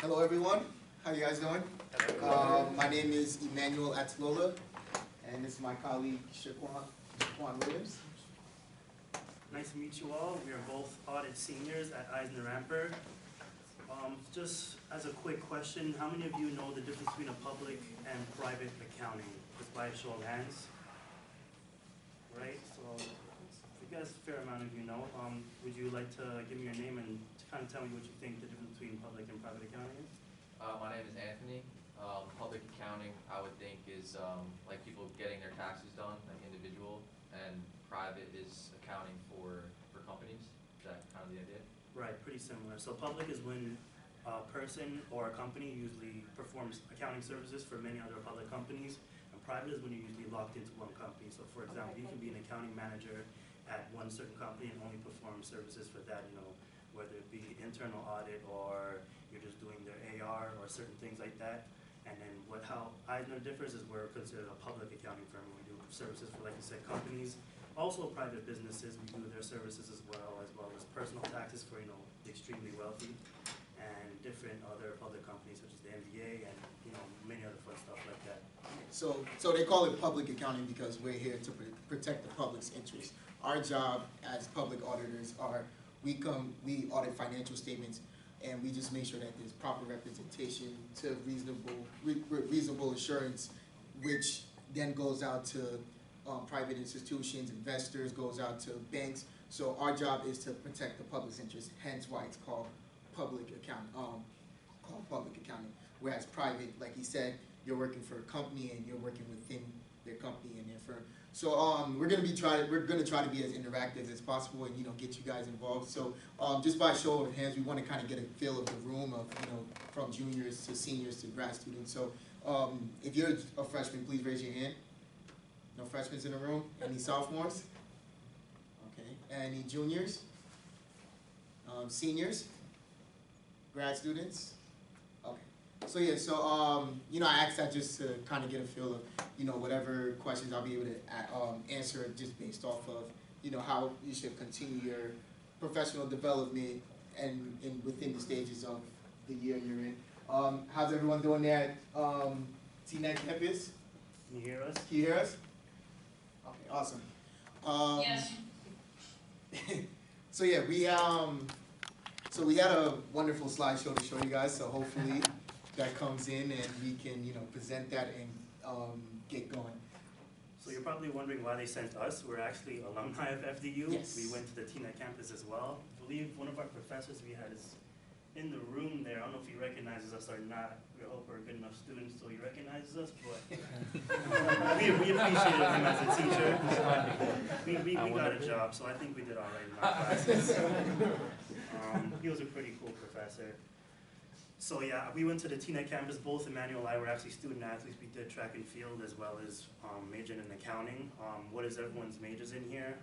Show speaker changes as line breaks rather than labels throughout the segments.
Hello everyone, how you guys doing? My name is Emmanual Atilola, and this is my colleague Shaquan Willaims.
Nice to meet you all. We are both audit seniors at EisnerAmper. Just as a quick question, how many of you know the difference between a public and private accounting? Just by a show of hands. Right, so I guess a fair amount of you know. Would you like to give me your name and kind of tell me what you think the difference between public and private accounting is?
My name is Anthony. Public accounting, I would think, is like people getting their taxes done, like individual, and private is accounting for companies. Is that kind of the idea?
Right, pretty similar. So public is when a person or a company usually performs accounting services for many other public companies, and private is when you're usually locked into one company. So for example, you can be an accounting manager at one certain company and only perform services for that, whether it be internal audit or you're just doing their AR or certain things like that. And then how Eisner differs is we're considered a public accounting firm. We do services for, like you said, companies. Also private businesses, we do their services as well as personal taxes for, the extremely wealthy, and different other public companies such as the NBA and, many other fun stuff like that.
So they call it public accounting because we're here to protect the public's interests. Our job as public auditors we audit financial statements, and we just make sure that there's proper representation to reasonable assurance, which then goes out to private institutions, investors, goes out to banks. So our job is to protect the public's interest, hence why it's called public accounting. Whereas private, like he said, you're working for a company and you're working within their company and their firm. So we're gonna try to be as interactive as possible and get you guys involved. So just by show of hands, we want to kind of get a feel of the room of from juniors to seniors to grad students. So if you're a freshman, please raise your hand. No freshmen in the room. Any sophomores? Okay. Any juniors? Seniors? Grad students? Okay. So yeah, I asked that just to kind of get a feel of, whatever questions I'll be able to answer just based off of, how you should continue your professional development and within the stages of the year you're in. How's everyone doing there at TNET campus?
Can you hear us?
Can you hear us? Okay, awesome.
Yes.
So yeah, we had a wonderful slideshow to show you guys. So hopefully that comes in and we can present that and get going.
So you're probably wondering why they sent us. We're actually alumni of FDU.
Yes.
We went to the TNET campus as well. I believe one of our professors we had is in the room there. I don't know if he recognizes us or not. We hope we're good enough students so he recognizes us, but we appreciated him as a teacher. We got a job, so I think we did all right in our classes. He was a pretty cool professor. So yeah, we went to the TNET campus. Both Emmanual and I were actually student athletes. We did track and field as well as majored in accounting. What is everyone's majors in here?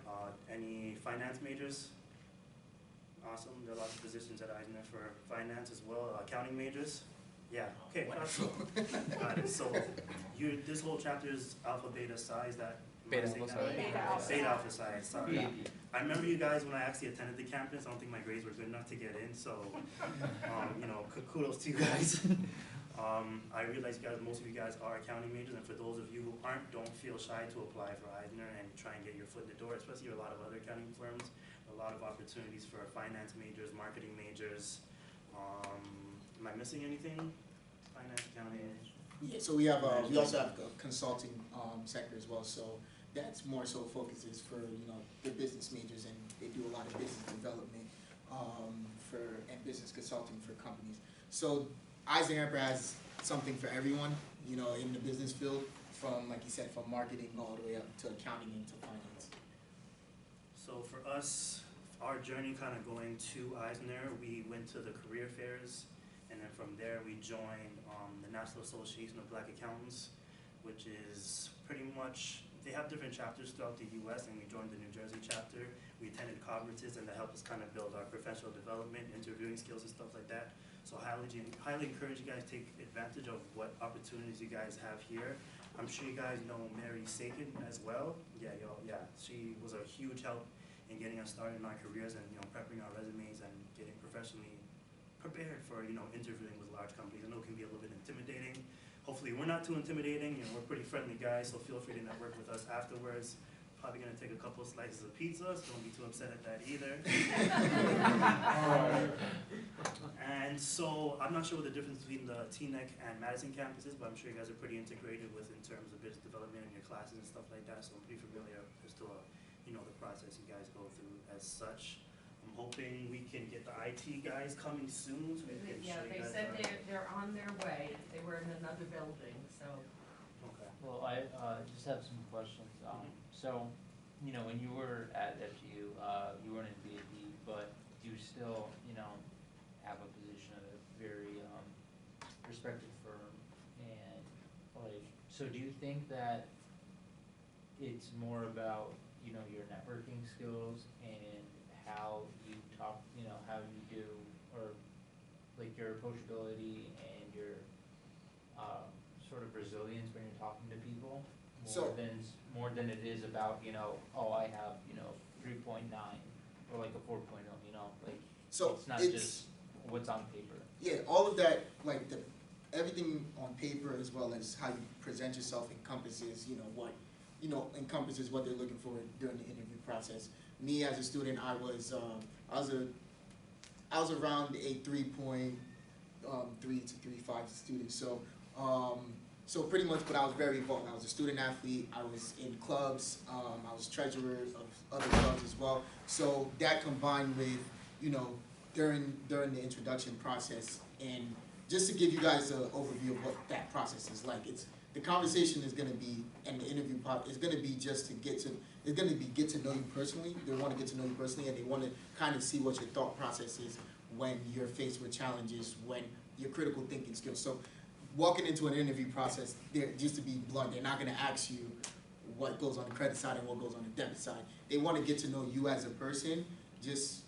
Any finance majors? Awesome. There are lots of positions at Eisner for finance as well. Accounting majors? Yeah. Okay. Awesome. Got it. So this whole chapter is alpha, beta, psi. Is that?
Beta alpha psi.
Beta alpha psi. Sorry. I remember you guys when I actually attended the campus. I don't think my grades were good enough to get in. So, kudos to you guys. I realize most of you guys are accounting majors, and for those of you who aren't, don't feel shy to apply for Eisner and try and get your foot in the door, especially a lot of other accounting firms. A lot of opportunities for finance majors, marketing majors. Am I missing anything? Finance, accounting?
Yeah, so we also have a consulting sector as well. So that's more so focuses for the business majors, and they do a lot of business development and business consulting for companies. So EisnerAmper has something for everyone, in the business field, from, like you said, from marketing all the way up to accounting and to finance.
So for us, our journey kind of going to Eisner, we went to the career fairs, and then from there we joined the National Association of Black Accountants, which is pretty much, they have different chapters throughout the U.S., and we joined the New Jersey chapter. We attended conferences, and that helped us kind of build our professional development, interviewing skills and stuff like that. So highly encourage you guys to take advantage of what opportunities you guys have here. I'm sure you guys know Mary Sagan as well. Yeah, she was a huge help in getting us started in our careers and prepping our resumes and getting professionally prepared for, you know, interviewing with large companies. I know it can be a little bit intimidating. Hopefully we're not too intimidating, you know, we're pretty friendly guys, so feel free to network with us afterwards. Probably gonna take a couple of slices of pizza, so don't be too upset at that either. And so, I'm not sure what the difference between the TNEC and Madison campuses, but I'm sure you guys are pretty integrated with in terms of business development and your classes and stuff like that, so I'm pretty familiar as to, you know, the process you guys go through as such. I'm hoping we can get the IT guys coming soon, so we can
Yeah,
show you
they
guys.
said they're on their way. They were in another building, so.
Okay.
Well, I just have some questions. So, you know, when you were at FGU, you weren't in BAP, but you still, you know, have a position at a very respected firm, and like, so do you think that it's more about, you know, your networking skills and how you talk, you know, how you do, or like your approachability and your sort of resilience when you're talking to people, more than it is about, you know, oh, I have, you know, 3.9 or like a 4.0, you know, like,
So
it's not just what's on paper.
Yeah, all of that, like everything on paper as well as how you present yourself encompasses, encompasses what they're looking for during the interview process. Me as a student, I was around a 3.3 to 3.5 student. So pretty much, but I was very involved. I was a student athlete. I was in clubs. I was treasurer of other clubs as well. So that combined with, you know, during the introduction process, and just to give you guys an overview of what that process is like, the conversation is going to be, and the interview part is going to be just to get to know you personally. They want to get to know you personally, and they want to kind of see what your thought process is when you're faced with challenges, when your critical thinking skills. So walking into an interview process, just to be blunt, they're not going to ask you what goes on the credit side and what goes on the debit side. They want to get to know you as a person, just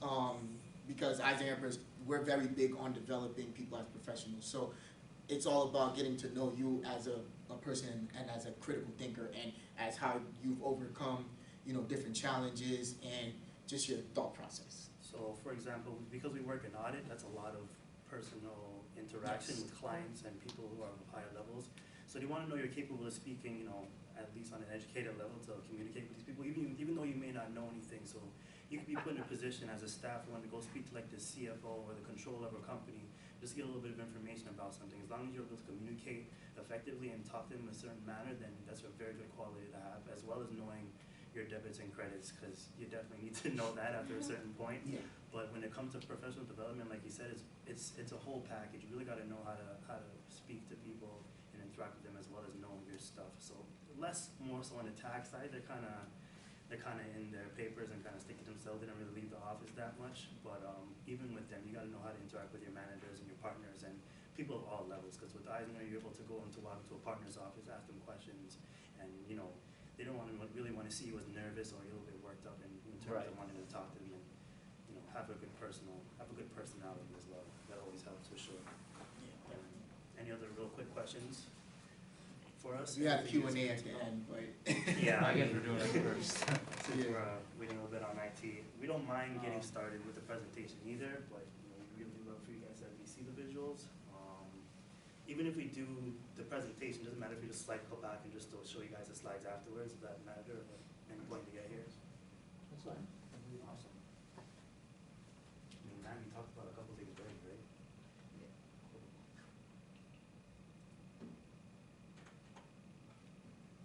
because EisnerAmper, we're very big on developing people as professionals. So it's all about getting to know you as a person and as a critical thinker, and as how you've overcome, you know, different challenges and just your thought process.
So, for example, because we work in audit, that's a lot of personal interaction with clients and people who are of higher levels. So they want to know you're capable of speaking, you know, at least on an educated level to communicate with these people, even though you may not know anything. So you could be put in a position as a staff when to go speak to like the CFO or the controller of a company, just to get a little bit of information about something. As long as you're able to communicate effectively and talk to them in a certain manner, then that's a very good quality to have, as well as knowing your debits and credits, because you definitely need to know that after a certain point.
Yeah.
But when it comes to professional development, like you said, it's a whole package. You really got to know how to speak to people and interact with them, as well as knowing your stuff. So more so on the tax side, they're kind of in their papers and kind of stick to themselves. They don't really leave the office that much. But even with them, you got to know how to interact with your managers and your partners and people of all levels. Because with Eisner, you're able to go into walk into a partner's office, ask them questions, and you know, they don't really want to see you as nervous or a little bit worked up in terms of wanting to talk to them and, you know, have a good personality as well. That always helps for sure. Any other real quick questions for us?
We had a Q&A at the end, but
Yeah,
I guess we're doing it first.
Since we're waiting a little bit on IT, we don't mind getting started with the presentation either, but you know, we really love for you guys to at least see the visuals. Even if we do the presentation, doesn't matter if we just go back and just still show you guys the slides afterwards. Does that matter at any point to get here?
That's fine.
Awesome. I mean, man, we talked about a couple things already, right?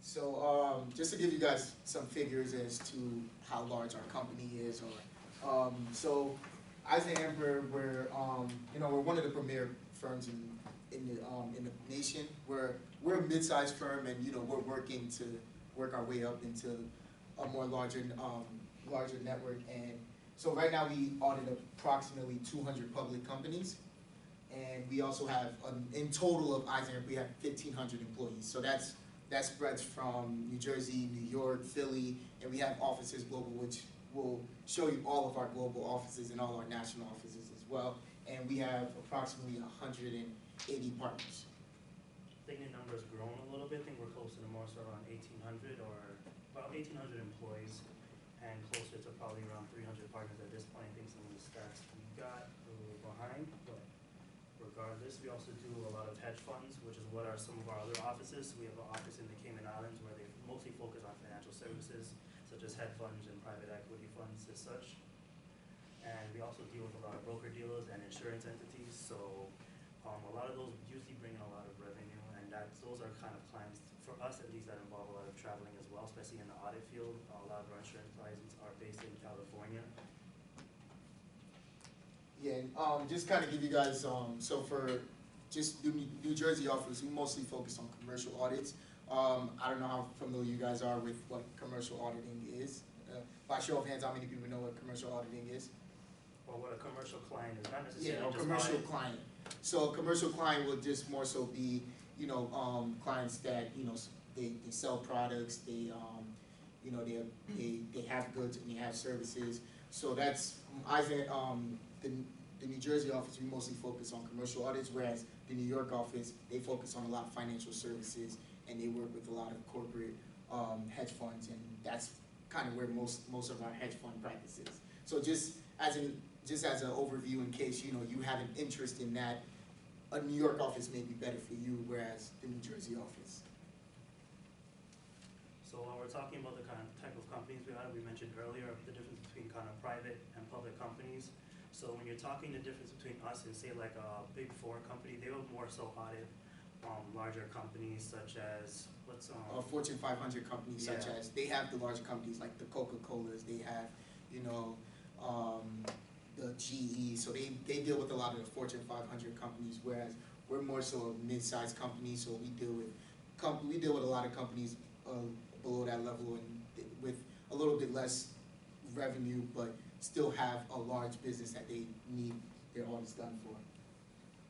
So just to give you guys some figures as to how large our company is, so EisnerAmper, we're one of the premier firms in the nation. We're a mid-sized firm, and we're working to work our way up into a more larger network. And so right now we audit approximately 200 public companies, and we also have in total of EisnerAmper, we have 1,500 employees. So that spreads from New Jersey, New York, Philly, and we have offices global, which will show you all of our global offices and all our national offices as well. And we have approximately 180 partners.
I think the number's grown a little bit. I think we're closer to more so around 1,800 or about 1,800 employees, and closer to probably around 300 partners at this point. I think some of the stats we got a little behind, but regardless. We also do a lot of hedge funds, which is what are some of our other offices. We have an office in the Cayman Islands where they mostly focus on financial services, such as hedge funds and private equity funds as such. And we also deal with a lot of broker dealers and insurance entities. So a lot of those usually bring in a lot of revenue, and those are kind of clients, for us at least, that involve a lot of traveling as well, especially in the audit field. A lot of our insurance clients are based in California.
Yeah, and just kind of give you guys, so for just New Jersey office, we mostly focus on commercial audits. I don't know how familiar you guys are with what commercial auditing is. By show of hands, how many people know what commercial auditing is?
Or what a commercial client is, not necessarily
Yeah, a
just
commercial
audit.
client. So a commercial client will just more so be, you know, clients that, you know, they sell products, they, you know, they have goods and they have services. So that's, the New Jersey office, we mostly focus on commercial audits, whereas the New York office, they focus on a lot of financial services, and they work with a lot of corporate hedge funds, and that's kind of where most of our hedge fund practice is. So just as an overview, in case you know you have an interest in that, a New York office may be better for you, whereas the New Jersey office.
So when we're talking about the kind of type of companies we mentioned earlier, the difference between kind of private and public companies. So when you're talking the difference between us and say like a big four company, they will more so audit larger companies such as,
Fortune 500 companies, such
Yeah.
as, they have the large companies like the Coca-Colas, they have, you know, the GE, so they deal with a lot of the Fortune 500 companies, whereas we're more so a mid-sized company, so we deal with a lot of companies below that level and with a little bit less revenue, but still have a large business that they need their audits done for.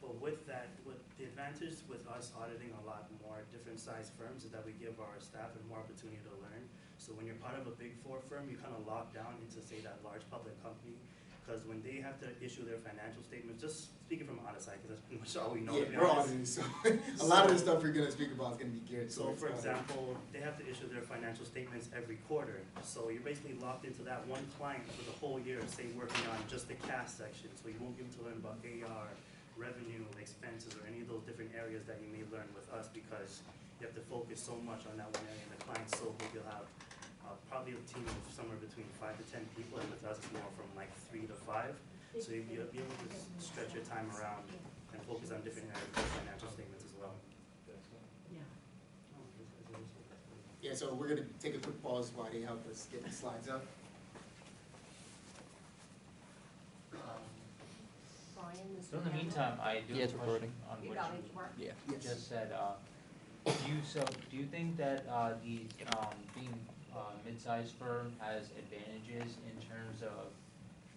but with that, with the advantage with us auditing a lot more different size firms is that we give our staff more opportunity to learn. So when you're part of a big four firm, you kind of lock down into, say, that large public company, because when they have to issue their financial statements, just speaking from audit side, because that's pretty much all we know, to be
Yeah, we're
honest.
auditors, so a lot of the stuff we're gonna speak about is gonna be geared
So
towards
for
audit.
example, they have to issue their financial statements every quarter. So you're basically locked into that one client for the whole year, say working on just the cash section. So you won't be able to learn about AR, revenue, expenses, or any of those different areas that you may learn with us, because you have to focus so much on that one area. And the client's so big, you'll have probably a team of somewhere between 5 to 10 people, and with us it's more from like 3 to 5. So you'll be able to stretch your time around and focus on different areas of financial statements as well.
Yeah.
Yeah, so we're gonna take a quick pause while they help us get the slides up.
Brian, Mr.
So in the
Emmanuel?
meantime, I do
Yeah,
have
it's
a question
recording.
on
You
what
got
you
it, Mark?
Yeah.
Yes.
just said. Do you think that the being mid-sized firm has advantages in terms of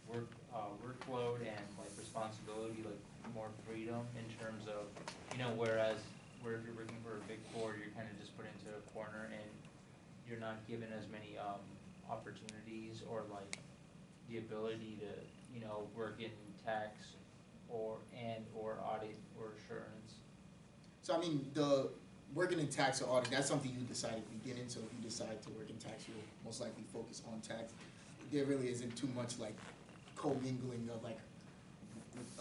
workload and like responsibility, like more freedom in terms of, you know, whereas if you're working for a big four, you're kind of just put into a corner and you're not given as many opportunities or like the ability to, you know, work in tax or audit or assurance.
So I mean, the working in tax or audit, that's something you decide at the beginning, so if you decide to work in tax, you'll most likely focus on tax. There really isn't too much like commingling of like,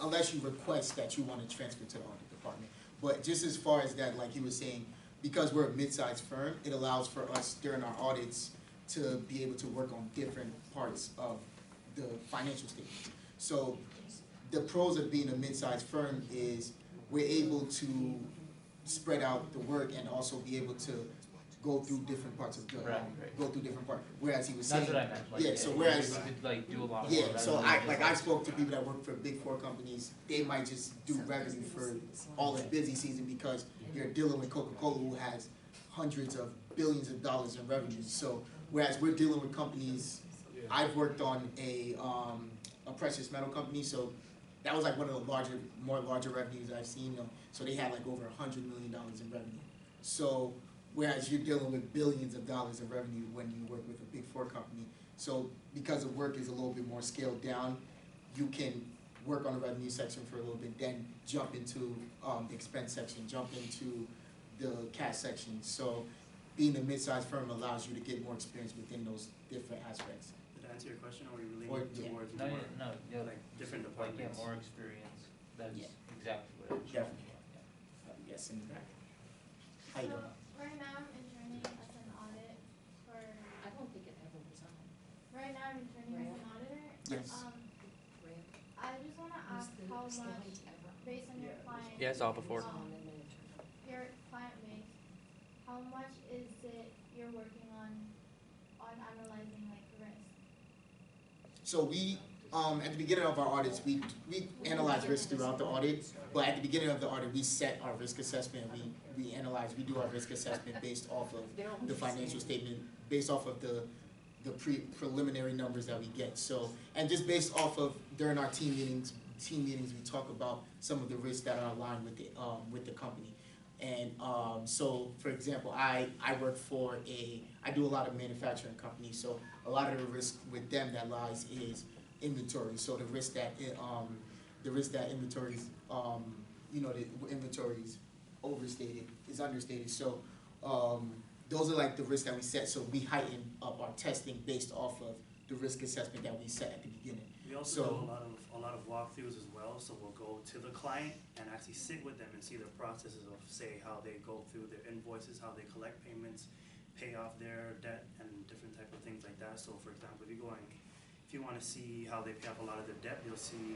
unless you request that you want to transfer to the audit department. But just as far as that, like he was saying, because we're a mid-sized firm, it allows for us during our audits to be able to work on different parts of the financial statements. So the pros of being a mid-sized firm is we're able to spread out the work and also be able to go through different parts of the,
Right.
go through different parts. Whereas he was saying,
That's what I meant. Like,
yeah, so
you
whereas,
could like do a lot more.
yeah,
rather
so
than
I
just,
like I spoke to people that work for big four companies. They might just do revenue for all the busy season because you're dealing with Coca-Cola, who has hundreds of billions of dollars in revenue. So whereas we're dealing with companies, I've worked on a precious metal company, so that was like one of the more larger revenues I've seen. So they had like over $100 million in revenue. So whereas you're dealing with billions of dollars of revenue when you work with a big four company. So because the work is a little bit more scaled down, you can work on the revenue section for a little bit, then jump into the expense section, jump into the cash section. So being a mid-sized firm allows you to get more experience within those different aspects.
Did I answer your question, or were you
Or-
leaning
yeah.
towards
No,
more
yeah,
like different
like
departments?
more experience. that's
Yeah.
exactly what I was
Definitely.
yeah.
Yes, in the back. How you doing?
Right now I'm interning as an audit for,
I don't think it ever was on.
right now I'm interning as an auditor.
Yes.
I just wanna ask how much, based on your client.
Yeah, I saw it before.
Your client base, how much is it you're working on analyzing like risk?
So we, at the beginning of our audits, we analyze risk throughout the audit, but at the beginning of the audit, we set our risk assessment, we analyze, we do our risk assessment based off of the financial statement, based off of the preliminary numbers that we get. So, and just based off of, during our team meetings, we talk about some of the risks that are aligned with the company. And so, for example, I work for I do a lot of manufacturing companies, so a lot of the risk with them that lies is inventory. So the risk that inventories, the inventories overstated is understated. So those are like the risks that we set. So we heighten up our testing based off of the risk assessment that we set at the beginning.
We also do a lot of walkthroughs as well, so we'll go to the client and actually sit with them and see their processes of, say, how they go through their invoices, how they collect payments, pay off their debt, and different type of things like that. So, for example, if you want to see how they pay off a lot of their debt, you'll see,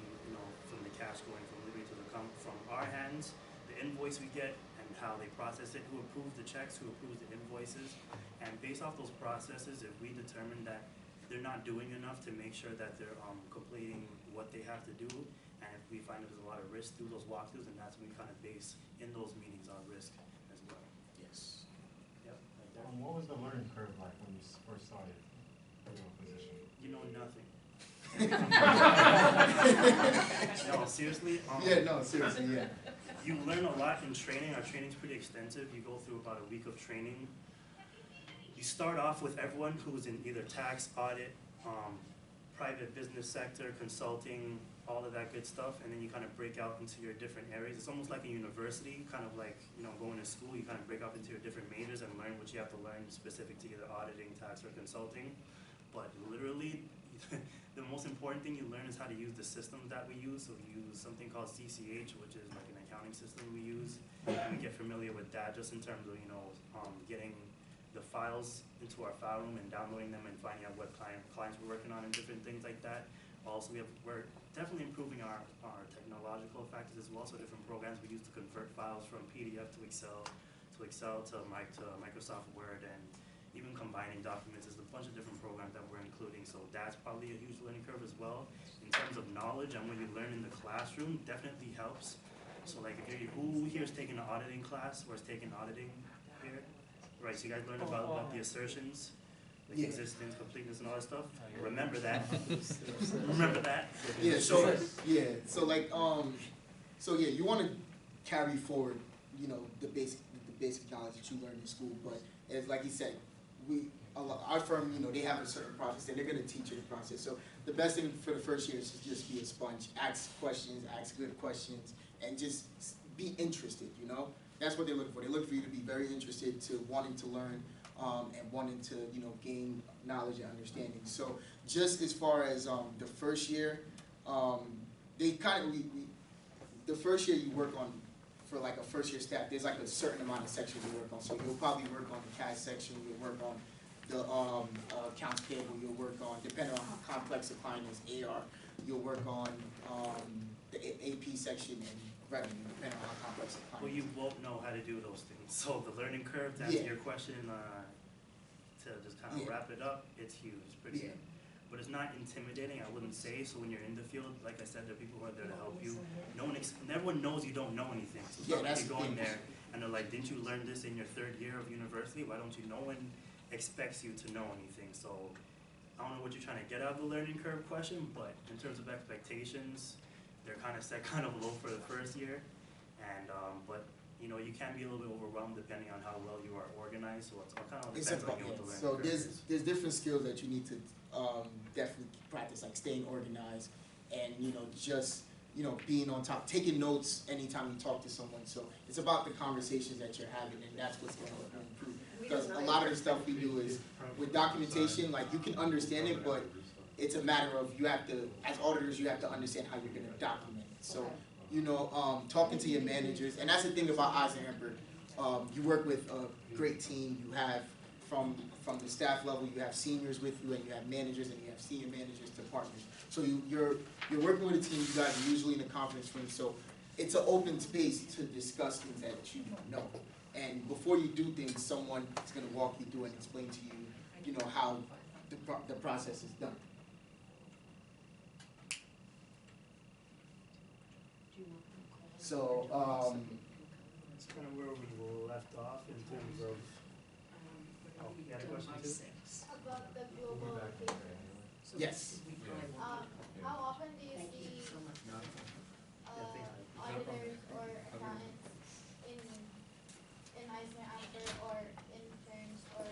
from the cash going from Libby to from our hands, the invoice we get, and how they process it, who approves the checks, who approves the invoices, and based off those processes, if we determine that they're not doing enough to make sure that they're completing what they have to do, and if we find that there's a lot of risk through those walkthroughs, then that's when we kind of base in those meetings on risk as well.
Yes.
Yep. Right there.
What was the learning curve like when you first started your position?
You know nothing. No, seriously.
Seriously, yeah.
You learn a lot in training. Our training's pretty extensive. You go through about a week of training. You start off with everyone who's in either tax, audit, private business sector, consulting, all of that good stuff, and then you kind of break out into your different areas. It's almost like a university, kind of like, going to school. You kind of break out into your different majors and learn what you have to learn specific to either auditing, tax, or consulting. But literally, the most important thing you learn is how to use the systems that we use. So we use something called CCH, which is like an accounting system we use. And we get familiar with that just in terms of, getting the files into our file room and downloading them and finding out what clients we're working on and different things like that. Also, we're definitely improving our technological factors as well. So different programs we use to convert files from PDF to Excel, to Microsoft Word, and even combining documents. There's a bunch of different programs that we're including. So that's probably a huge learning curve as well. In terms of knowledge and what you learn in the classroom, definitely helps. So like, who here is taking an auditing class or is taking auditing here? Right, so you guys learned about the assertions, like existence, completeness, and all that stuff. Remember that. Remember that.
Yeah. So you want to carry forward, the basic knowledge that you learned in school. But as like you said, our firm, they have a certain process, and they're going to teach you the process. So the best thing for the first year is to just be a sponge, ask questions, ask good questions, and just be interested. That's what they look for. They look for you to be very interested, to wanting to learn, and wanting to, gain knowledge and understanding. So just as far as the first year, the first year you work on, for like a first year staff, there's like a certain amount of sections you work on. So you'll probably work on the cash section, you'll work on the accounts payable, you'll work on, depending on how complex the client is, AR, you'll work on the AP section and revenue, depending on how complex the client is.
Well, you won't know how to do those things. So the learning curve, to answer your question, to just kind of wrap it up, it's huge. It's pretty, but it's not intimidating, I wouldn't say. So when you're in the field, like I said, there are people who are there to help you. Everyone knows you don't know anything. So it's not like you're going there and they're like, didn't you learn this in your third year of university? Why don't you? No one expects you to know anything. So I don't know what you're trying to get out of the learning curve question, but in terms of expectations, they're kind of set kind of low for the first year. And but you can be a little bit overwhelmed depending on how well you are organized. So it's all kind of depends on you what the learning
so
curve is.
there's different skills that you need to definitely practice, like staying organized and just being on top, taking notes anytime you talk to someone. So it's about the conversations that you're having, and that's what's going to improve. Because a lot of the stuff we do is with documentation, like you can understand it, but it's a matter of you have to, as auditors, you have to understand how you're going to document it. So talking to your managers, and that's the thing about EisnerAmper. You work with a great team. You have from the staff level, you have seniors with you, and you have managers, and you have senior managers to partners. So you're working with a team. You guys are usually in a conference room, so it's an open space to discuss things that you know. And before you do things, someone is going to walk you through and explain to you, how the process is done. So,
That's kind of where we left off in terms of, oh, you had a question too?
About the global
We'll be back in
cases.
there anyway.
yes.
How often do you see auditors or accountants in EisnerAmper or interns or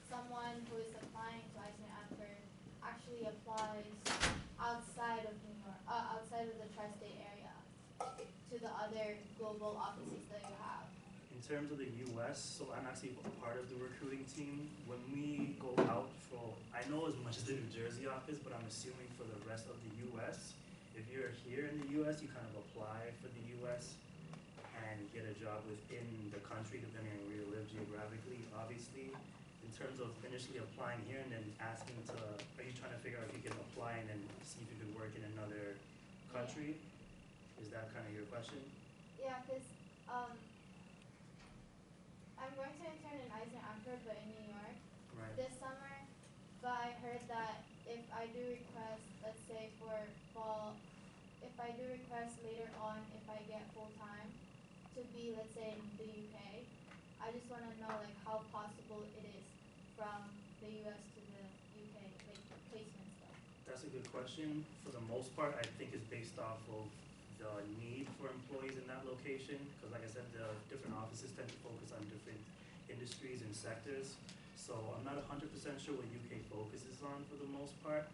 someone who is applying to EisnerAmper actually applies outside of New York, outside of the tri-state area to the other global offices that you have?
In terms of the US, so I'm actually part of the recruiting team. When we go out for, I know as much as the New Jersey office, but I'm assuming for the rest of the US, if you're here in the US, you kind of apply for the US and get a job within the country, depending on where you live geographically, obviously. In terms of initially applying here and then asking to, are you trying to figure out if you can apply and then see if you could work in another country? Is that kind of your question?
Yeah, because I'm going to intern in EisnerAmper, but in New York
Right.
this summer. But I heard that if I do request, let's say for fall, if I do request later on, if I get full-time to be, let's say, in the UK, I just want to know like how possible it is from the US to the UK, like placement stuff.
That's a good question. For the most part, I think it's based off of the need for employees in that location. Because like I said, the different offices tend to focus on different industries and sectors. So I'm not 100% sure what UK focuses on for the most part.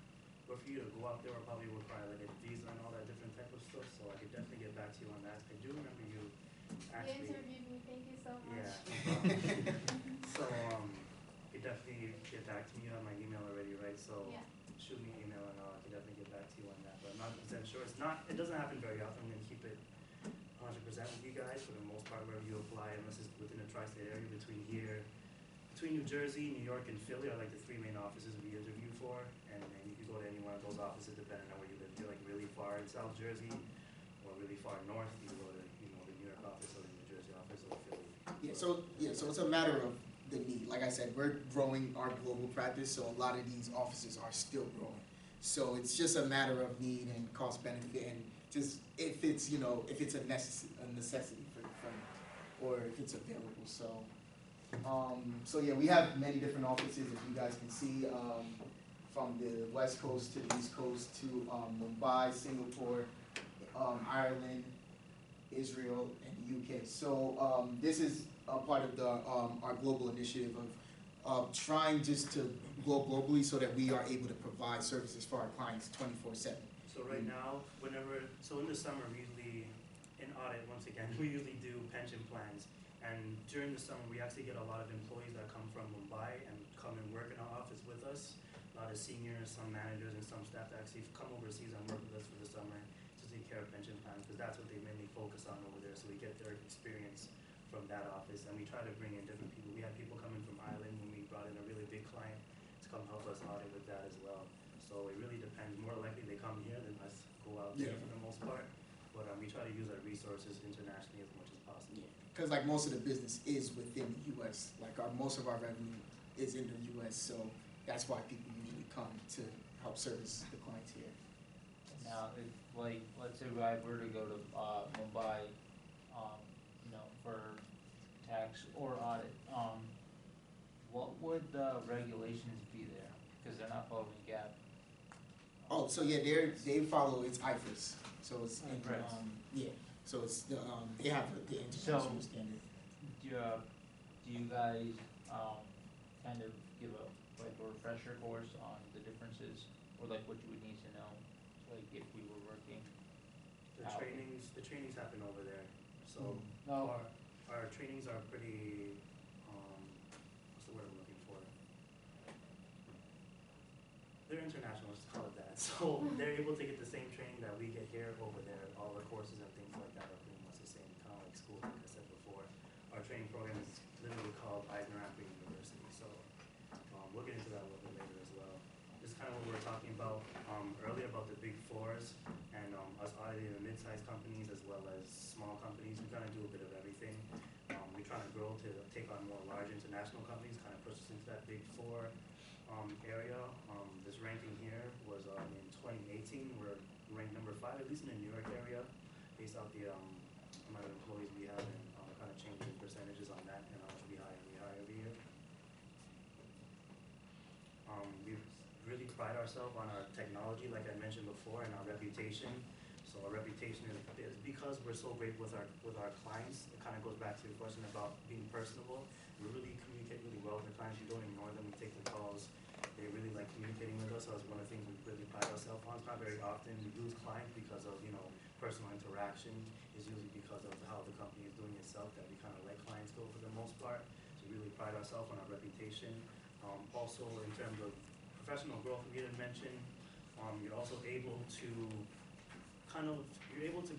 But for you to go out there will probably require like a visa and all that different type of stuff. So I could definitely get back to you on that. I do remember you actually.
You interviewed me, thank you so much.
Yeah. So you definitely get back to me. You have my email already, right? So
Yeah.
shoot me an email and I can definitely get back to you on that. But I'm not 100% sure. It doesn't happen very often. I'm gonna keep it 100% with you guys for the most part wherever you apply, unless it's within a tri-state area between New Jersey, New York, and Philly are like the three main offices we interview for. And then you can go to any one of those offices depending on where you live. If you're like really far in South Jersey or really far north, you can go to the New York office or the New Jersey office or Philly.
So it's a matter of the need. Like I said, we're growing our global practice, so a lot of these offices are still growing. So it's just a matter of need and cost benefit, and just if it's a necessity for the firm, or if it's available. So yeah, we have many different offices, as you guys can see, from the West Coast to the East Coast to Mumbai, Singapore, Ireland, Israel, and the UK. So this is a part of our global initiative of trying just to grow globally so that we are able to provide services for our clients 24/7.
So right now, so in the summer, we usually, in audit, once again, we usually do pension plans. And during the summer, we actually get a lot of employees that come from Mumbai and come and work in our office with us. A lot of seniors, some managers, and some staff that actually come overseas and work with us for the summer to take care of pension plans, because that's what they mainly focus on over there. So we get their experience from that office, and we try to bring in different people. We had people coming from Ireland when we brought in a really big client to come help us audit with that as well. So it really depends. More likely they come here than us go out there for the most part. But we try to use our resources internationally as much as possible.
Because like most of the business is within the U.S. Like most of our revenue is in the U.S. So that's why people usually come to help service the clients here.
Now, if, like, let's say I were to go to Mumbai, for tax or audit, what would the regulations be there? Because they're not following GAAP.
Oh, so yeah, they follow it's IFRS. So it's
IFRS.
So it's they have the international standard.
Do you guys kind of give a refresher course on the differences, or like what you would need to know, like if we were working?
The trainings happen over there. So
No.
our trainings are pretty, what's the word I'm looking for? They're international, let's call it that. So they're able to get the same training that we get here over there, all the courses and things like that. of EisnerAmper University. So we'll get into that a little bit later as well. This is kind of what we were talking about earlier about the big fours and us auditing the mid-sized companies as well as small companies. We kind of do a bit of everything. We're trying to grow to take on more large international companies, kind of push us into that big four area. This ranking here was in 2018. We're ranked number 5, at least in the New York area, based off the amount of employees we have and kind of changing percentages on that and how much we hire every year. We really pride ourselves on our technology, like I mentioned before, and our reputation. So our reputation is because we're so great with our clients. It kind of goes back to your question about being personable. We really communicate really well with the clients. You don't ignore them. We take the calls. They really like communicating with us. So that's one of the things we really pride ourselves on. It's not very often we lose clients because of personal interaction. It's usually because of how the company is doing itself that we kind of let clients go for the most part. So we really pride ourselves on our reputation. Also in terms of professional growth, we didn't mention. You're also able to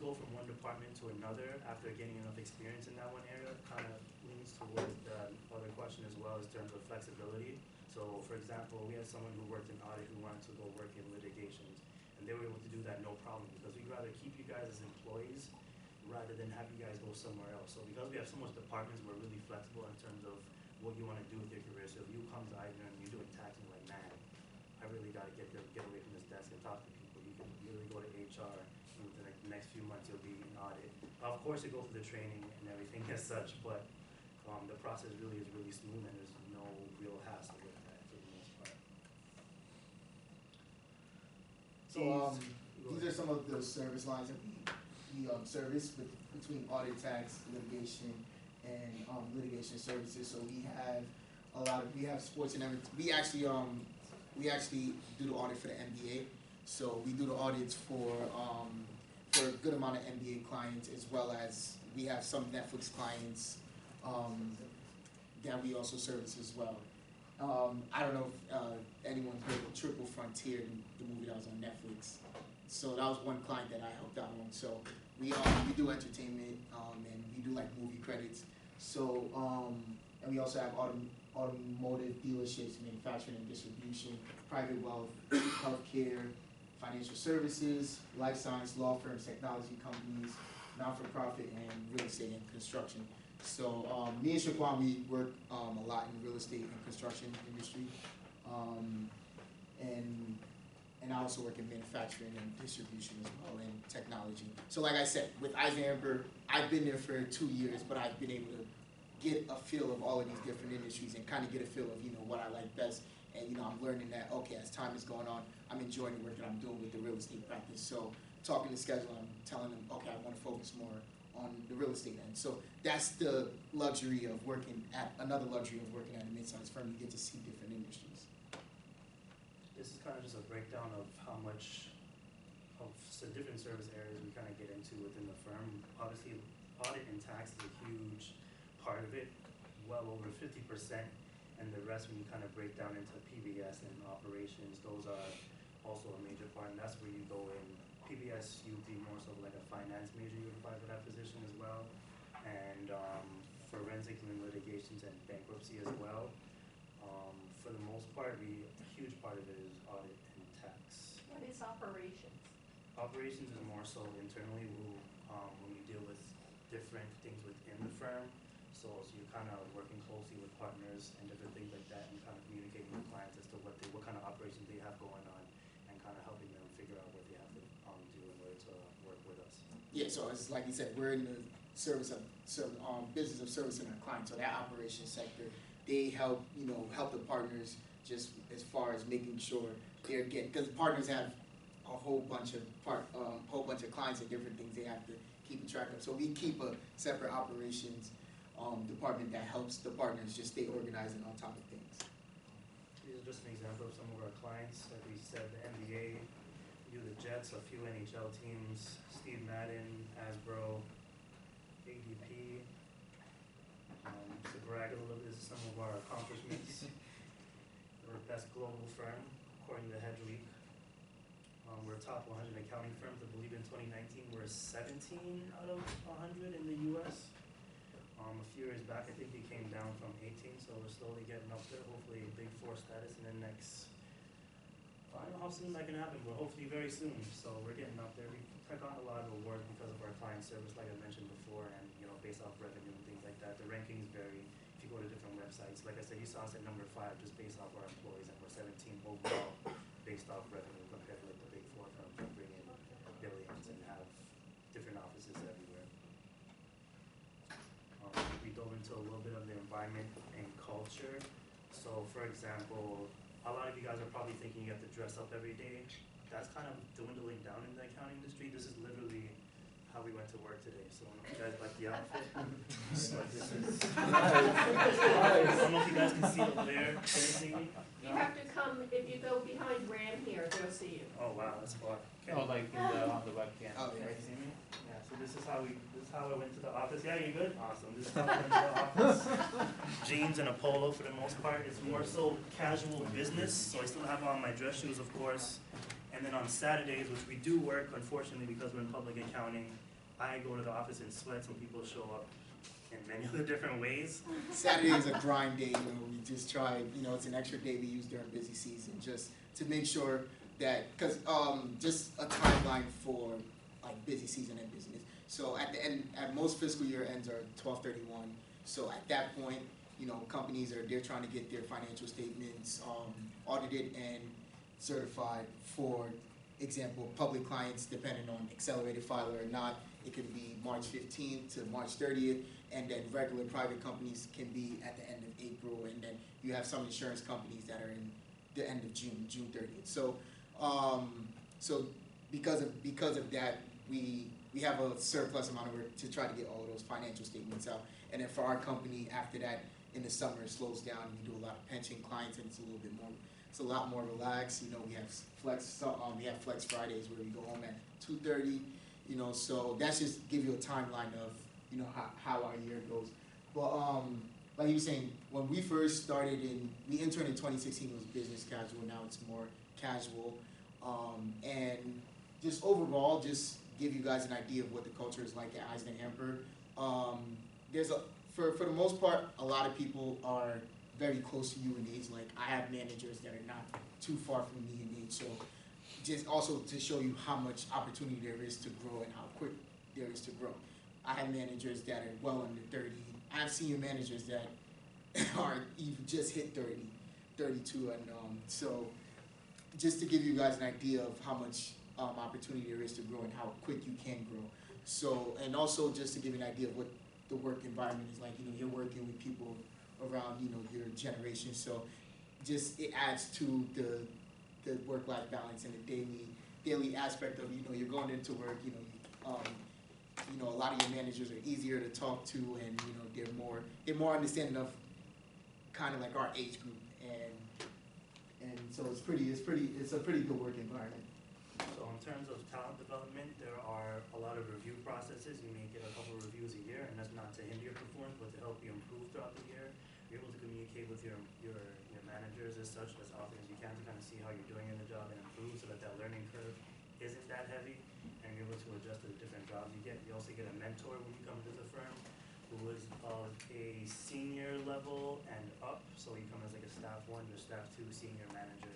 go from one department to another after gaining enough experience in that one area. Kind of leans towards the other question as well in terms of flexibility. So for example, we had someone who worked in audit who wanted to go work in litigations, and they were able to do that no problem because we'd rather keep you guys as employees rather than have you guys go somewhere else. So because we have so much departments, we're really flexible in terms of what you want to do with your career. So if you come to Eisner and you're doing tax and you're like, man, I really got to get away from this desk and talk to people, you can really go to HR. Within the next few months, you'll be in audit. Of course, you go through the training and everything as such, but the process really is really smooth and there's no real hassle with that for the most part.
So these are some of the service lines that we service between audit, tax, litigation, and litigation services. So we have sports and everything. We actually do the audit for the NBA. So we do the audits for a good amount of NBA clients, as well as we have some Netflix clients that we also service as well. I don't know if anyone's heard of Triple Frontier, the movie that was on Netflix. So that was one client that I helped out on. So we do entertainment and we do like movie credits. So and we also have automotive dealerships, manufacturing and distribution, private wealth, healthcare, financial services, life science, law firms, technology companies, not-for-profit, and real estate and construction. So me and Shaquan, we work a lot in real estate and construction industry, and I also work in manufacturing and distribution as well, and technology. So like I said, with EisnerAmper, I've been there for 2 years, but I've been able to get a feel of all of these different industries and kind of get a feel of what I like best. And I'm learning that, okay, as time is going on, I'm enjoying the work that I'm doing with the real estate practice. So talking to schedule, I'm telling them, okay, I want to focus more on the real estate end. So that's the luxury of working at another luxury of working at a mid-sized firm. You get to see different industries.
This is kind of just a breakdown of how much of the different service areas we kind of get into within the firm. Obviously, audit and tax is a huge part of it, well over 50%. And the rest, when you kind of break down into PBS and operations, those are also a major part, and that's where you go in. PBS, you'd be more so like a finance major, you would apply for that position as well. And forensic and litigations and bankruptcy as well. For the most part, a huge part of it is audit and tax.
What is operations?
Operations is more so internally when we deal with different things within the firm. So you're kind of working closely with partners and different things like that, and kind of communicating with clients as to what kind of operations they have going on, and kind of helping them figure out what they have to do in order to work with us.
Yeah, so it's like you said, we're in the business of servicing our clients. So that operations sector, they help help the partners just as far as making sure they're getting, because partners have a whole bunch of clients and different things they have to keep track of. So we keep a separate operations department that helps the partners just stay organized and on top of things.
These are just an example of some of our clients. Like we said, the NBA, we do the Jets, a few NHL teams, Steve Madden, Hasbro, ADP. To brag a little bit, this is some of our accomplishments. We're best global firm, according to Hedge Week. We're a top 100 accounting firms. I believe in 2019 we're 17 out of 100 in the U.S. A few years back, I think we came down from 18, so we're slowly getting up there. Hopefully, Big 4 status in the next. I don't know how soon that can happen, but hopefully very soon. So we're getting up there. We took on a lot of awards because of our client service, like I mentioned before, and based off revenue and things like that. The rankings vary if you go to different websites. Like I said, you saw us at number 5 just based off our employees, and we're 17 overall based off revenue compared to like the Big 4 firms that bring in billions and have different offices everywhere. We dove into a little bit of the environment and culture. So, for example, a lot of you guys are probably thinking you have to dress up every day. That's kind of dwindling down in the accounting industry. This is literally how we went to work today. So I don't know if you guys like the outfit. But this is, I don't know if you guys can see over there. Can you see me?
You have to come, if you go behind Ram here, they'll see you.
Oh wow, that's far. Okay.
Oh, like in the, on the webcam.
Oh,
Can
yeah.
you see me? Yeah, so this is how I went to the office. Yeah, you good? Awesome. This is how I went to the office. Jeans and a polo for the most part. It's more so casual business, so I still have on my dress shoes, of course. And then on Saturdays, which we do work, unfortunately, because we're in public accounting, I go to the office in sweats and people show up in many other different ways.
Saturday is a grind day, we just try, it's an extra day we use during busy season, just to make sure that, because just a timeline for like busy season and business. So at the end, at most fiscal year ends are 12/31. So at that point, companies they're trying to get their financial statements audited and certified. For example, public clients, depending on accelerated filer or not, it could be March 15th to March 30th, and then regular private companies can be at the end of April, and then you have some insurance companies that are in the end of June 30th. So, so because of that, we have a surplus amount of work to try to get all of those financial statements out, and then for our company, after that, in the summer it slows down. We do a lot of pension clients, and it's a little bit more. It's a lot more relaxed. We have flex Fridays where we go home at 2:30. So that's just give you a timeline of how our year goes. But like you were saying, when we first started we interned in 2016, it was business casual. Now it's more casual, and just overall, just give you guys an idea of what the culture is like at EisnerAmper. There's for the most part, a lot of people are very close to you in age. Like I have managers that are not too far from me in age, so just also to show you how much opportunity there is to grow and how quick there is to grow. I have managers that are well under 30. I have senior managers that are even just hit 30, 32, and so just to give you guys an idea of how much opportunity there is to grow and how quick you can grow. So, and also just to give you an idea of what the work environment is like. You're working with people around your generation, so just it adds to the work-life balance and the daily aspect of you're going into work. A lot of your managers are easier to talk to, and they're more understanding of kind of like our age group, and so it's a pretty good work environment.
So in terms of talent development, there are a lot of review processes. You may get a couple of reviews a year, and that's not to hinder your performance, but to help you improve throughout the year. You're able to communicate with your managers as such as often as you can to kind of see how you're doing in the job and improve, so that learning curve isn't that heavy, and you're able to adjust to the different jobs you get. You also get a mentor when you come to the firm who is of a senior level and up, so you come as like a staff 1, your staff 2, senior manager.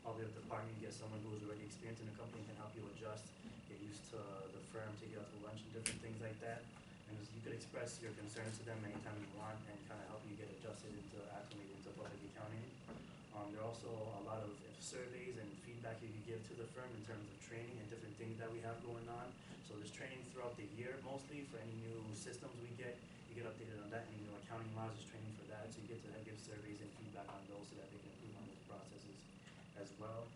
All the way up to department, you get someone who's already experienced in the company and can help you adjust, get used to the firm, take you out to lunch and different things like that. And you could express your concerns to them anytime you want and kind of help you get adjusted acclimated into public accounting. There are also a lot of surveys and feedback you can give to the firm in terms of training and different things that we have going on. So there's training throughout the year mostly for any new systems we get. You get updated on that, and accounting laws is training for that. So you get to give surveys and feedback on those so that they can improve on those processes as well.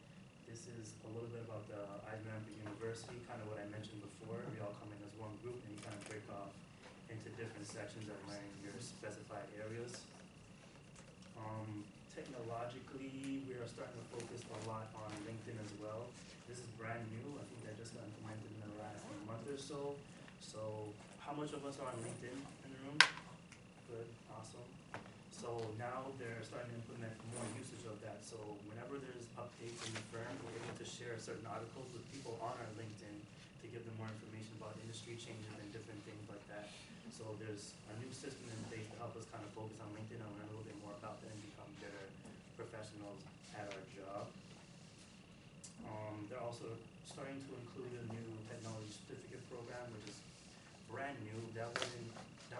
This is a little bit about the EisnerAmper University, kind of what I mentioned before. We all come in as one group, and you kind of break off into different sections that learn your specified areas. Technologically, we are starting to focus a lot on LinkedIn as well. This is brand new. I think that just got implemented in the last month or so. So how much of us are on LinkedIn in the room? Good, awesome. So now they're starting to implement more usage of that. So whenever there's updates in the firm, we're able to share certain articles with people on our LinkedIn to give them more information about industry changes and different things like that. So there's a new system in place to help us kind of focus on LinkedIn and learn a little bit more about that and become better professionals at our job. They're also starting to include a new technology certificate program, which is brand new. That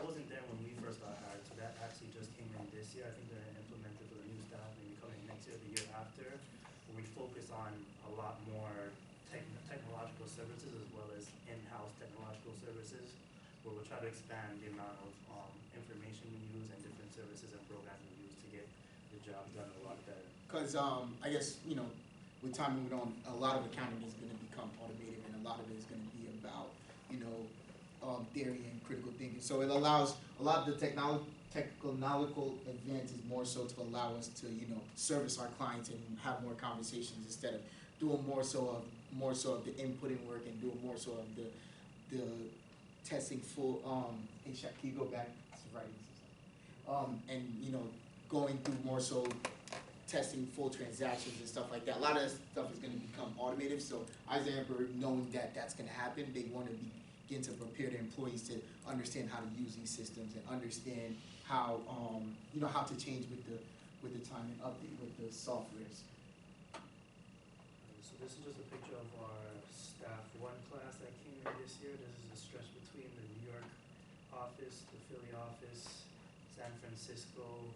wasn't there when we first got hired, so that actually just came in this year. I think they're gonna implement it for the new staff, maybe coming next year, the year after, where we focus on a lot more technological services as well as in-house technological services, where we'll try to expand the amount of information we use and different services and programs we use to get the job done a lot better.
Because I guess, you know, with time moving on, a lot of accounting is going to become automated, and a lot of it is going to be about, you know, theory and critical thinking. So it allows a lot of the technological advances more so to allow us to, you know, service our clients and have more conversations instead of doing more so of the inputting work and doing more so of the testing full. Hey, Shaq, can you go back to writing? And you know, going through more so testing full transactions and stuff like that. A lot of that stuff is going to become automated. So EisnerAmper, knowing that that's going to happen, they want to begin to prepare their employees to understand how to use these systems and understand how you know, how to change with the time and update with the softwares.
So this is just a picture of our staff one class that came in this year. This is a stretch between the New York office, the Philly office, San Francisco,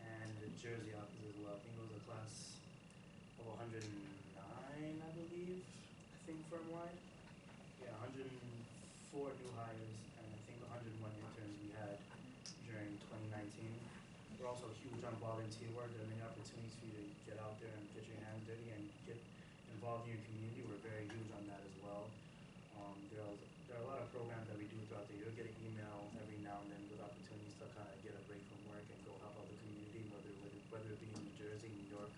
and the Jersey office as well. I think it was a class of 109, I believe, I think firm-wide. Yeah, 104 new hires, and I think 101 interns we had during 2019. We're also huge on volunteer work. There are many opportunities for you to get out there and get your hands dirty and get involved in your community. We're very huge on that as well. There are a lot of programs that we do throughout the year. You'll get an email every now and then with opportunities to kind of get a break from work and go help out the community, whether it be in New Jersey, New York.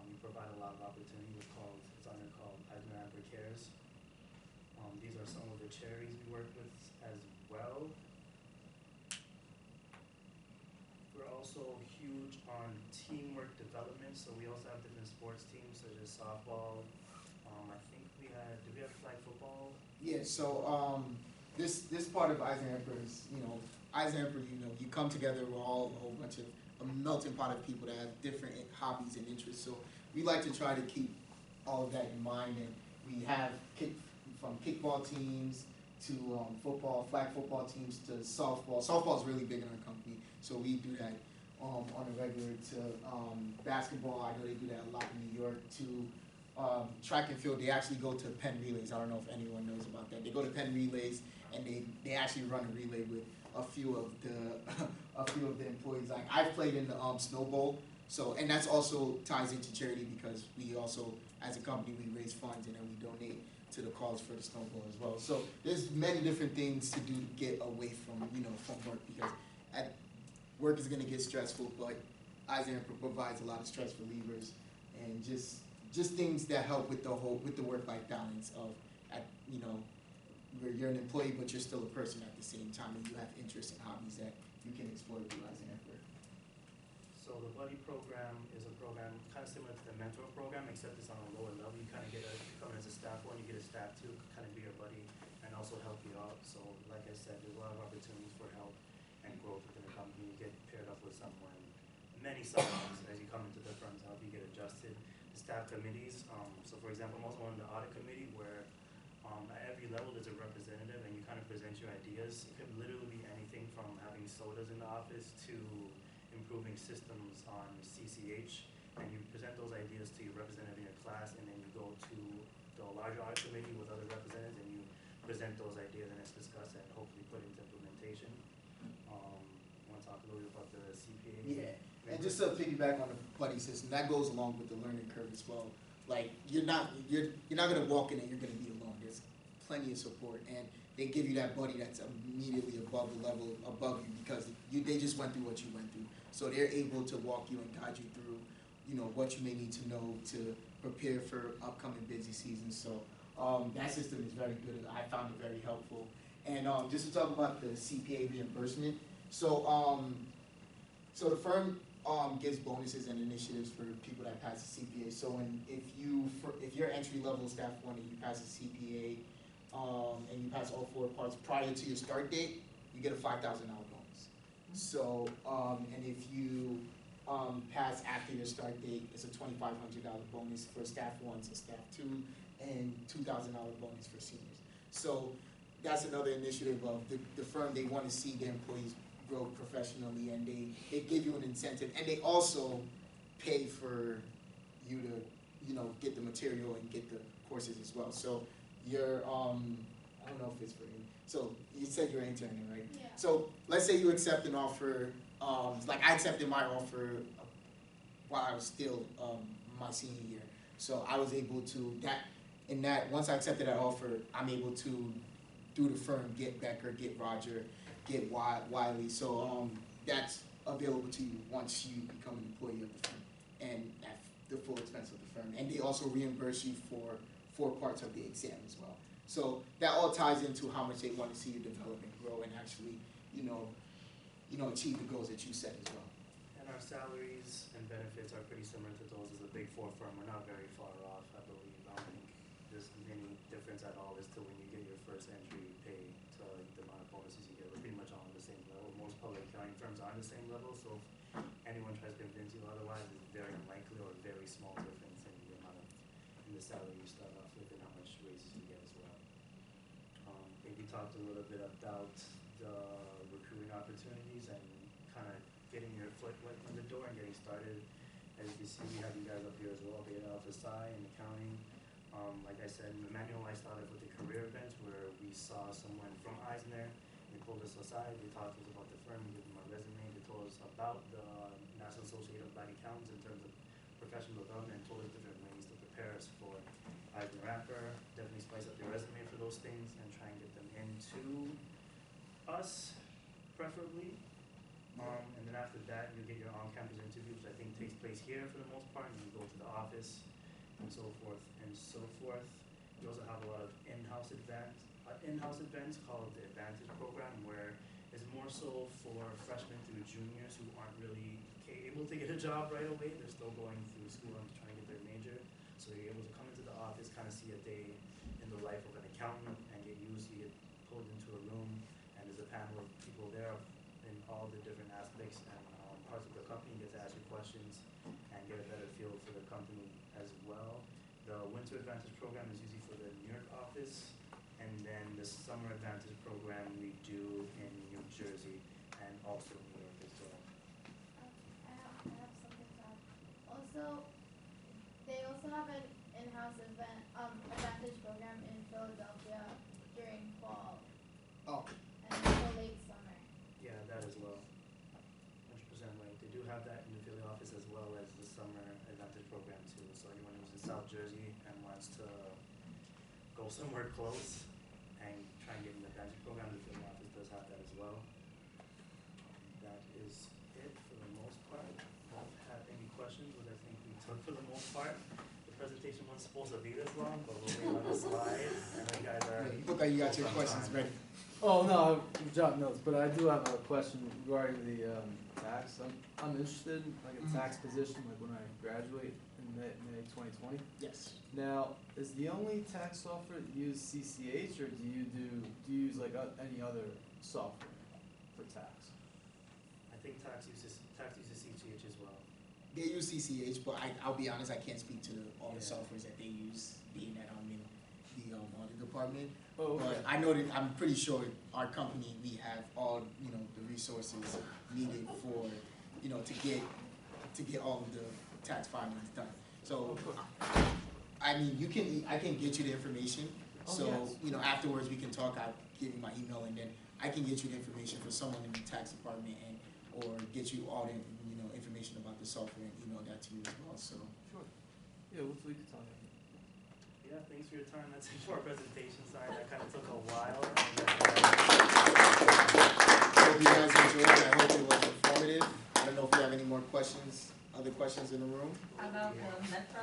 We provide a lot of opportunities. It's called EisnerAmper Cares. These are some of the charities we work with as well. We're also huge on teamwork development, so we also have different sports teams such as softball. I think did we have flag football?
Yeah, so this part of EisnerAmper is, you know, EisnerAmper, you know, you come together, we're all a whole bunch of a melting pot of people that have different hobbies and interests. So we like to try to keep all of that in mind, and we have from kickball teams to football, flag football teams to softball. Softball is really big in our company, so we do that on a regular. To basketball, I know they do that a lot in New York. To track and field, they actually go to Penn Relays. I don't know if anyone knows about that. They go to Penn Relays, and they actually run a relay with a few of the employees. Like, I've played in the Snow Bowl, so, and that's also ties into charity, because we also, as a company, we raise funds and then we donate to the cause for the Snow Bowl as well. So there's many different things to do to get away from, you know, from work, because work is going to get stressful, but EisnerAmper provides a lot of stress relievers and just things that help with the work-life balance of, you know, where you're an employee but you're still a person at the same time, and you have interests and hobbies that you can explore through EisnerAmper.
So the buddy program is a program kind of similar to the mentor program, except it's on a lower level. You kind of come in as a staff one, you get a staff two, kind of be your buddy and also help you out. So like I said, there's a lot of opportunities for help and growth within the company. You get paired up with someone, many someones as you come into the firm to help you get adjusted. The staff committees, so for example, I'm also on the audit committee, where at every level there's a representative and you kind of present your ideas. It could literally be anything from having sodas in the office to improving systems on CCH, and you present those ideas to your representative in your class, and then you go to the larger audit committee with other representatives and you present those ideas and it's discussed and hopefully put into implementation. Want to talk a little bit about the CPA?
Yeah, and just to piggyback on the buddy system, that goes along with the learning curve as well. Like, you're not gonna walk in and you're gonna be alone. There's plenty of support, and they give you that buddy that's immediately above the level above you, because they just went through what you went through. So they're able to walk you and guide you through, you know, what you may need to know to prepare for upcoming busy seasons. So that system is very good. I found it very helpful. And just to talk about the CPA reimbursement, so so the firm gives bonuses and initiatives for people that pass the CPA. So if you're entry level staff one and you pass the CPA, and you pass all 4 parts prior to your start date, you get a $5,000 bonus. So, and if you pass after your start date, it's a $2,500 bonus for staff 1 to staff 2, and $2,000 bonus for seniors. So that's another initiative of the firm. They want to see their employees grow professionally, and they give you an incentive, and they also pay for you to, you know, get the material and get the courses as well. So you're, I don't know if it's for you. So you said you're interning, right?
Yeah.
So let's say you accept an offer, like I accepted my offer while I was still my senior year. So I was able to, once I accepted that offer, I'm able to, through the firm, get Becker, get Roger, get Wiley. So that's available to you once you become an employee of the firm, and at the full expense of the firm. And they also reimburse you for 4 parts of the exam as well. So that all ties into how much they want to see you develop and grow and actually, you know, achieve the goals that you set as well.
And our salaries and benefits are pretty similar to those as a Big Four firm. We're not very far off, I believe. I don't think there's any difference at all as to when you get your first entry pay to the amount of bonuses you get. We're pretty much all on the same level. Most public accounting firms are on the same level, so if anyone tries to convince you otherwise, it's very unlikely or a very small difference in the amount of, in the salary you start off with and how much raises you get as well. I think we talked a little bit about the recruiting opportunities and kind of getting your foot wet in the door and getting started. As you see, we have you guys up here as well, Beta Alpha Psi and accounting. Like I said, Emmanual and I started with the career events where we saw someone from Eisner. They pulled us aside, they talked to us about the firm, we gave them our resume, they told us about the National Association of Black Accountants in terms of professional development, and told us different ways to prepare us for EisnerAmper. Definitely spice up your resume for those things and try and get them into us, preferably. And then after that, you get your on-campus interview, which I think takes place here for the most part, and you go to the office and so forth and so forth. We also have a lot of in-house events called the Advantage Program, where it's more so for freshmen through juniors who aren't really able to get a job right away. They're still going through school and trying to get their major. So you're able to come into the office, kind of see a day in the life of an accountant, and get used. You get pulled into a room, and there's a panel of people there in all the different aspects and parts of the company. You get to ask your questions and get a better feel for the company as well. The Winter Advantage Program is usually for the New York office, and then the Summer Advantage Program we do in New Jersey and also New York as well.
I have something to add. Also, they also have an in-house event, advantage program in Philadelphia during fall
Oh,
and also late summer.
Yeah, that as well. 100% right. They do have that in the Philly office as well as the Summer Advantage Program too. So anyone who's in South Jersey and wants to go somewhere close and try and get in the Advantage Program, the Philly office does have that as well. That is it for the most part. Don't have any questions, what I think we took for the most part. The presentation wasn't supposed to be this long, but we'll wait on the slide. And you guys are.
yeah, you look like you got your questions ready.
Oh, no, I'm jotting notes, but I do have a question regarding the tax. I'm interested in like a tax position, like when I graduate in May 2020.
Yes.
Now, is the only tax software that you use CCH, or do you use like any other software for tax?
I think tax uses CTH as well.
They use CCH, but I'll be honest, I can't speak to all the
Yeah.
softwares that they use, being that I'm in the audit department.
Oh, okay.
But I know that, I'm pretty sure our company, we have all, the resources needed for, to get all of the tax filings done. So, I mean, I can get you the information.
Oh,
So,
yes.
afterwards we can talk, I'll give you my email, and then I can get you the information for someone in the tax department, or get you all the, information about the software and email that to you as well, so.
Sure. Yeah, we can talk.
Yeah, thanks for your time. That's it for our presentation side. That kind of took a while.
I hope you guys enjoyed it. I hope it was informative. I don't know if you have any more questions, other questions in the room?
How about the Metro?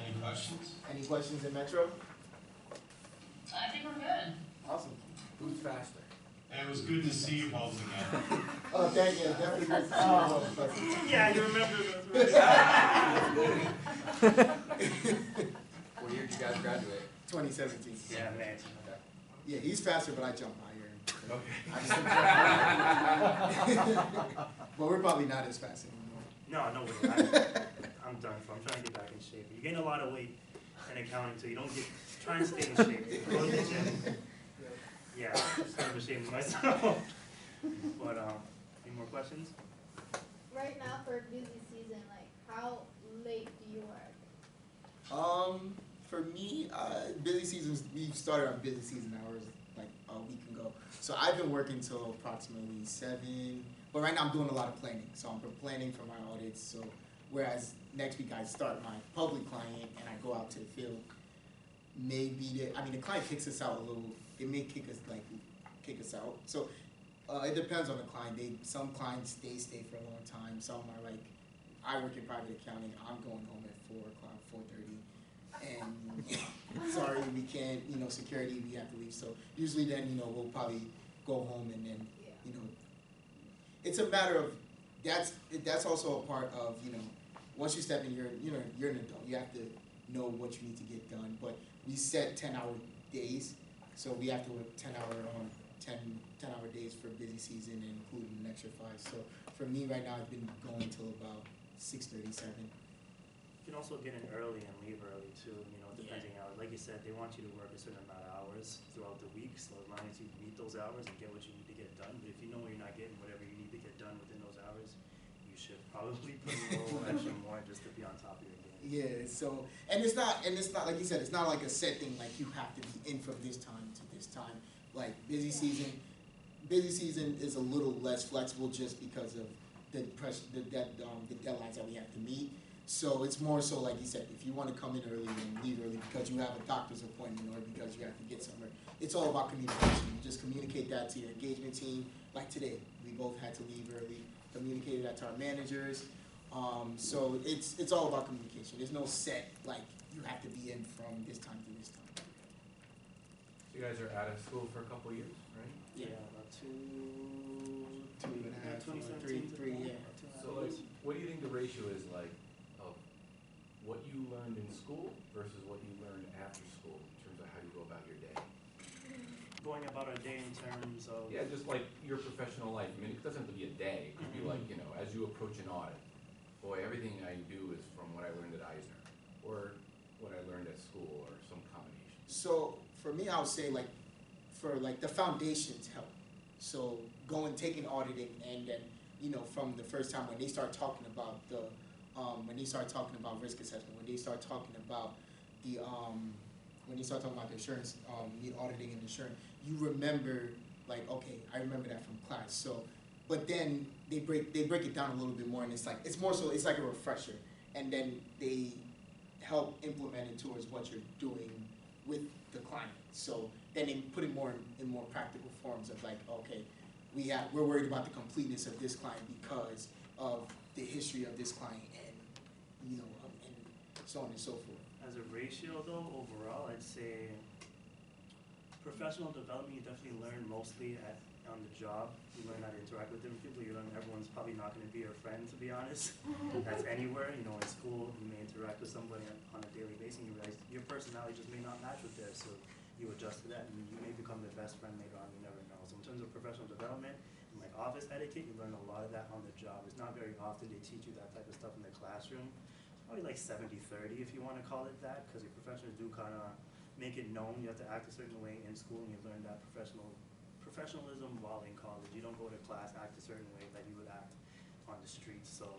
Any questions?
Any questions in Metro?
I think we're good.
Awesome.
Who's faster?
And it was good to see you both again.
Oh, thank you. Definitely good to see you both.
Yeah, you remember this, right?
What year did you guys graduate?
2017.
Yeah, man.
Okay.
Yeah, he's faster, but I jump higher.
Okay.
I just but we're probably not as fast anymore.
No way. I'm done for. I'm trying to get back in shape. You gain a lot of weight in accounting, so you don't get. Try and stay in shape. Go to the gym. Yeah, I'm kind of ashamed of myself. But any more questions?
Right now for busy season, like how late do you work?
For me, busy seasons, we started our busy season hours like a week ago. So I've been working till approximately 7, but right now I'm doing a lot of planning. So I'm planning for my audits. So whereas next week I start my public client and I go out to the field, maybe, the client kicks us out a little, it may kick us out. So it depends on the client. Some clients, they stay for a long time. Some are like, I work in private accounting, I'm going home at 4 o'clock, 4:30. And sorry, we can't, security, we have to leave. So usually then, we'll probably go home and then, it's a matter of, that's also a part of, once you step in, you're an adult. You have to know what you need to get done. But we set 10-hour days, so we have to work 10-hour days for busy season and including an extra 5. So for me right now, I've been going till about 6:37.
You can also get in early and leave early too, depending hours. Like you said, they want you to work a certain amount of hours throughout the week, so as long as you meet those hours and get what you need to get done. But if you know you're not getting whatever you need to get done within those hours, you should probably put in a little extra more just to be on top of your game.
Yeah, so, and it's not like you said, it's not like a set thing, like you have to be in from this time to this time. Like busy season is a little less flexible just because of the deadlines that we have to meet. So it's more so like you said, if you want to come in early and leave early because you have a doctor's appointment or because you have to get somewhere, it's all about communication. You just communicate that to your engagement team. Like today, we both had to leave early, communicated that to our managers. So it's all about communication. There's no set, like, you have to be in from this time to this time.
So you guys are out of school for a couple years, right?
Yeah, about 2
and a half,
2017
three, yeah.
So like, what do you think the ratio is like of what you learned in school versus what you learned after school in terms of how you go about your day?
Going about our day in terms of...
Yeah, just like your professional life. I mean, it doesn't have to be a day. It could be like, as you approach an audit, boy, everything I do is from what I learned at Eisner or what I learned at school or some combination.
So for me, I would say the foundations help. So taking auditing and then, from the first time when they start talking about risk assessment, when they start talking about the insurance, auditing and insurance, you remember like, okay, I remember that from class. So, but then they break it down a little bit more, and it's like a refresher, and then they help implement it towards what you're doing with the client. So then they put it more in more practical forms of like, okay, we're worried about the completeness of this client because of the history of this client, and and so on and so forth.
As a ratio though, overall, I'd say professional development, you definitely learn mostly on the job. You learn how to interact with different people. You learn everyone's probably not going to be your friend, to be honest. That's anywhere. In school, you may interact with somebody on a daily basis, and you realize your personality just may not match with theirs, so you adjust to that, and you may become their best friend later on. You never know. So in terms of professional development, and like office etiquette, you learn a lot of that on the job. It's not very often they teach you that type of stuff in the classroom. It's probably like 70-30 if you want to call it that, because your professors do kind of make it known you have to act a certain way in school, and you learn that professionalism while in college. You don't go to class, act a certain way that you would act on the streets. So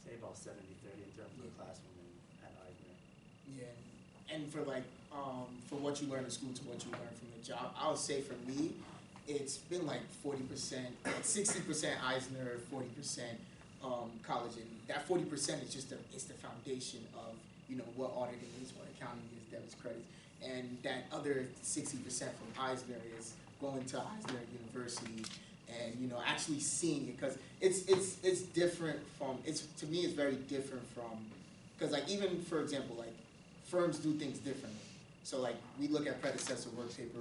say about 70-30 in terms of the classroom at Eisner.
Yeah, and for what you learn in school to what you learn from the job, I would say for me, it's been like 40%, 60% Eisner, 40% college, and that 40% is just it's the foundation of what auditing is, what accounting is, debits, credits, and that other 60% from Eisner is going to Eisner University and actually seeing it, because it's different from to me it's very different from, because like even for example like firms do things differently. So like we look at predecessor work paper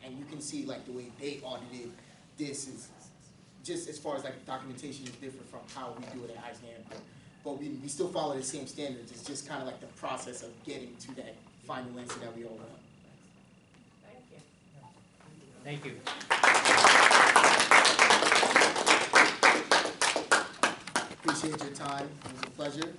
and you can see like the way they audited this is just as far as like documentation is different from how we do it at EisnerAmper. But we still follow the same standards. It's just kind of like the process of getting to that final answer that we all want.
Thank you.
Thank you.
Appreciate your time. It was a pleasure.